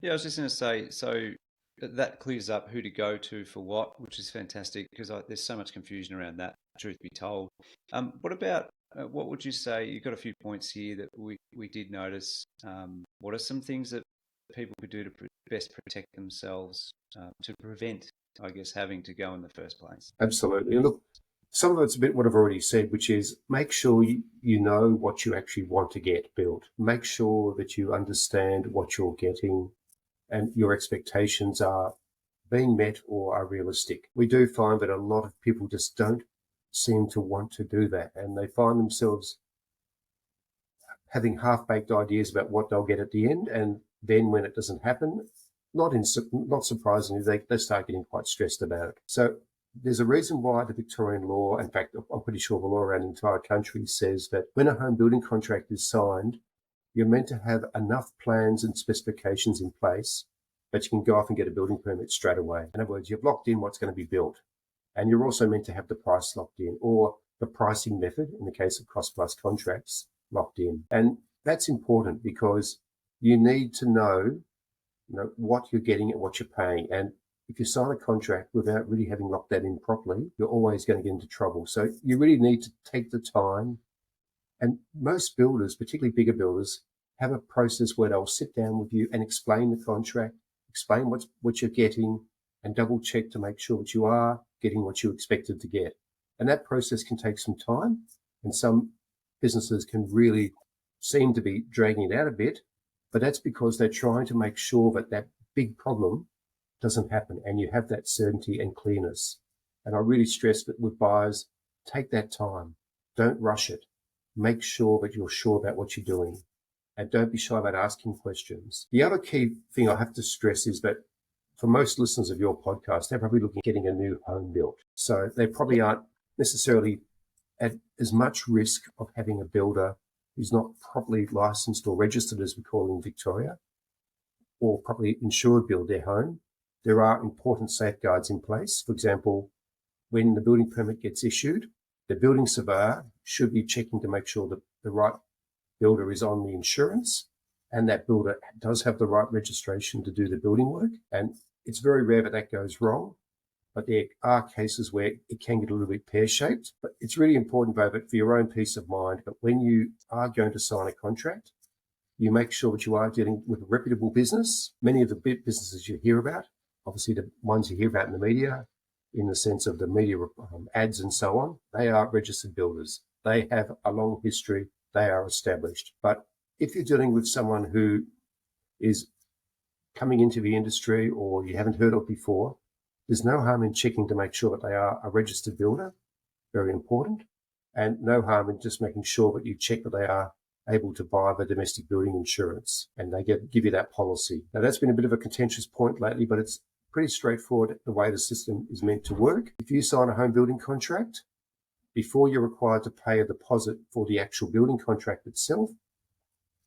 Yeah, I was just going to say, so that clears up who to go to for what, which is fantastic because there's so much confusion around that, truth be told. What about, what would you say? You've got a few points here that we did notice. What are some things that people could do to best protect themselves, to prevent, I guess, having to go in the first place? Absolutely. And look, some of it's a bit what I've already said, which is make sure you know what you actually want to get built. Make sure that you understand what you're getting and your expectations are being met or are realistic. We do find that a lot of people just don't seem to want to do that, and they find themselves having half-baked ideas about what they'll get at the end, and then when it doesn't happen, not surprisingly, they start getting quite stressed about it. So there's a reason why the Victorian law, in fact, I'm pretty sure the law around the entire country says that when a home building contract is signed, you're meant to have enough plans and specifications in place that you can go off and get a building permit straight away. In other words, you've locked in what's going to be built. And you're also meant to have the price locked in, or the pricing method, in the case of cost plus contracts, locked in. And that's important because you need to know what you're getting and what you're paying. And if you sign a contract without really having locked that in properly, you're always going to get into trouble. So you really need to take the time. And most builders, particularly bigger builders, have a process where they'll sit down with you and explain the contract, explain what you're getting, and double check to make sure that you are getting what you expected to get. And that process can take some time, and some businesses can really seem to be dragging it out a bit, but that's because they're trying to make sure that that big problem doesn't happen and you have that certainty and clearness. And I really stress that with buyers, take that time. Don't rush it. Make sure that you're sure about what you're doing, and don't be shy about asking questions. The other key thing I have to stress is that for most listeners of your podcast, they're probably looking at getting a new home built. So they probably aren't necessarily at as much risk of having a builder who's not properly licensed or registered, as we call in Victoria, or properly insured build their home. There are important safeguards in place. For example, when the building permit gets issued, the building surveyor should be checking to make sure that the right builder is on the insurance and that builder does have the right registration to do the building work. And it's very rare that that goes wrong, but there are cases where it can get a little bit pear-shaped. But it's really important, though, that for your own peace of mind, that when you are going to sign a contract, you make sure that you are dealing with a reputable business. Many of the businesses you hear about, obviously the ones you hear about in the media, in the sense of the media ads and so on, they are registered builders. They have a long history. They are established. But if you're dealing with someone who is coming into the industry or you haven't heard of before, there's no harm in checking to make sure that they are a registered builder, very important, and no harm in just making sure that you check that they are able to buy the domestic building insurance and they give you that policy. Now, that's been a bit of a contentious point lately, but it's pretty straightforward the way the system is meant to work. If you sign a home building contract, before you're required to pay a deposit for the actual building contract itself,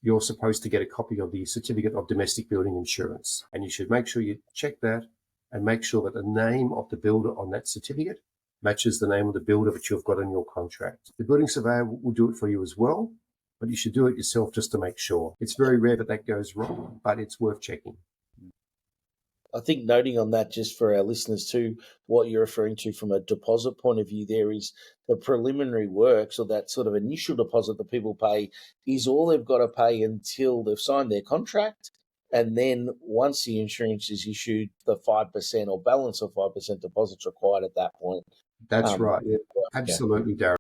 you're supposed to get a copy of the certificate of domestic building insurance. And you should make sure you check that and make sure that the name of the builder on that certificate matches the name of the builder that you've got in your contract. The building surveyor will do it for you as well, but you should do it yourself just to make sure. It's very rare that that goes wrong, but it's worth checking. I think noting on that, just for our listeners too, what you're referring to from a deposit point of view there is the preliminary works, or that sort of initial deposit that people pay is all they've got to pay until they've signed their contract. And then once the insurance is issued, the 5% or balance of 5% deposits required at that point. That's right. Yeah. Absolutely, Darren.